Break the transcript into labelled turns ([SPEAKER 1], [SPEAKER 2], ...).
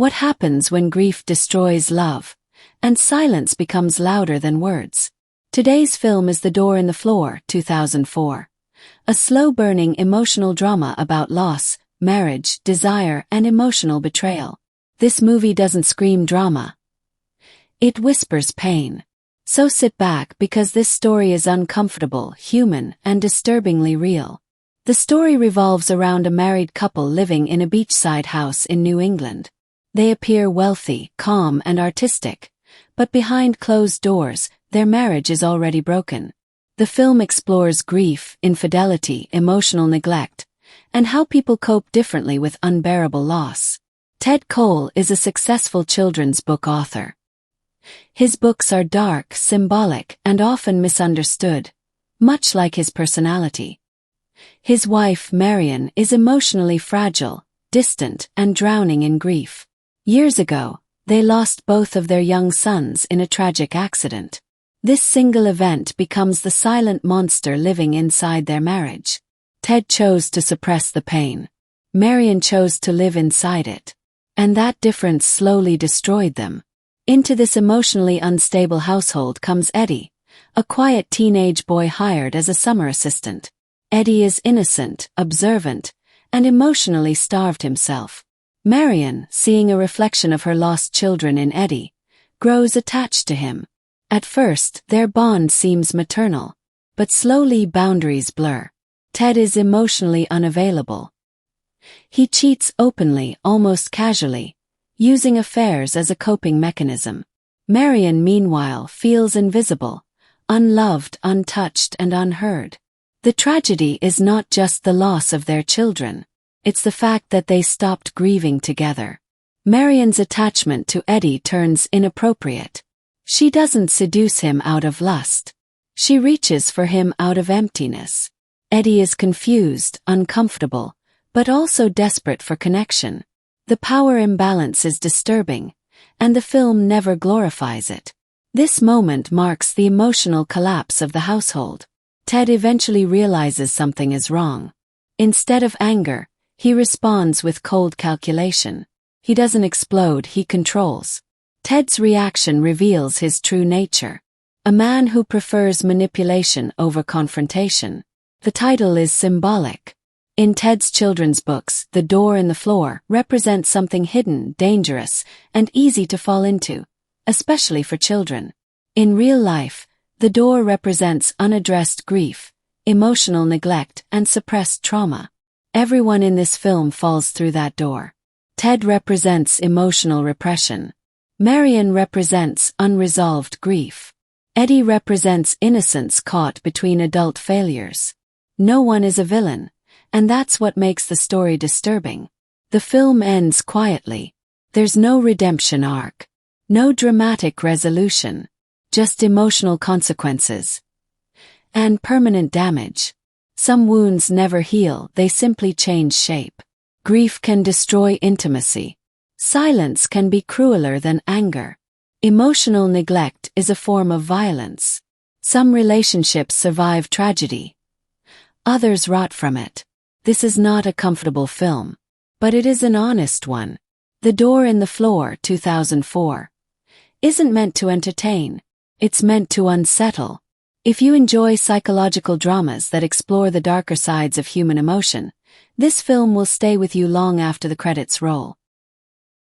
[SPEAKER 1] What happens when grief destroys love, and silence becomes louder than words? Today's film is The Door in the Floor, 2004. A slow-burning emotional drama about loss, marriage, desire, and emotional betrayal. This movie doesn't scream drama. It whispers pain. So sit back because this story is uncomfortable, human, and disturbingly real. The story revolves around a married couple living in a beachside house in New England. They appear wealthy, calm, and artistic, but behind closed doors, their marriage is already broken. The film explores grief, infidelity, emotional neglect, and how people cope differently with unbearable loss. Ted Cole is a successful children's book author. His books are dark, symbolic, and often misunderstood, much like his personality. His wife, Marion, is emotionally fragile, distant, and drowning in grief. Years ago, they lost both of their young sons in a tragic accident. This single event becomes the silent monster living inside their marriage. Ted chose to suppress the pain. Marion chose to live inside it. And that difference slowly destroyed them. Into this emotionally unstable household comes Eddie, a quiet teenage boy hired as a summer assistant. Eddie is innocent, observant, and emotionally starved himself. Marion, seeing a reflection of her lost children in Eddie, grows attached to him. At first, their bond seems maternal, but slowly boundaries blur. Ted is emotionally unavailable. He cheats openly, almost casually, using affairs as a coping mechanism. Marion, meanwhile, feels invisible, unloved, untouched, and unheard. The tragedy is not just the loss of their children. It's the fact that they stopped grieving together. Marion's attachment to Eddie turns inappropriate. She doesn't seduce him out of lust. She reaches for him out of emptiness. Eddie is confused, uncomfortable, but also desperate for connection. The power imbalance is disturbing, and the film never glorifies it. This moment marks the emotional collapse of the household. Ted eventually realizes something is wrong. Instead of anger, he responds with cold calculation. He doesn't explode, he controls. Ted's reaction reveals his true nature. A man who prefers manipulation over confrontation. The title is symbolic. In Ted's children's books, The Door in the Floor represents something hidden, dangerous, and easy to fall into, especially for children. In real life, the door represents unaddressed grief, emotional neglect, and suppressed trauma. Everyone in this film falls through that door. Ted represents emotional repression. Marion represents unresolved grief. Eddie represents innocence caught between adult failures. No one is a villain, and that's what makes the story disturbing. The film ends quietly. There's no redemption arc. No dramatic resolution. Just emotional consequences. And permanent damage. Some wounds never heal, they simply change shape. Grief can destroy intimacy. Silence can be crueler than anger. Emotional neglect is a form of violence. Some relationships survive tragedy. Others rot from it. This is not a comfortable film, but it is an honest one. The Door in the Floor, 2004, isn't meant to entertain. It's meant to unsettle. If you enjoy psychological dramas that explore the darker sides of human emotion, this film will stay with you long after the credits roll.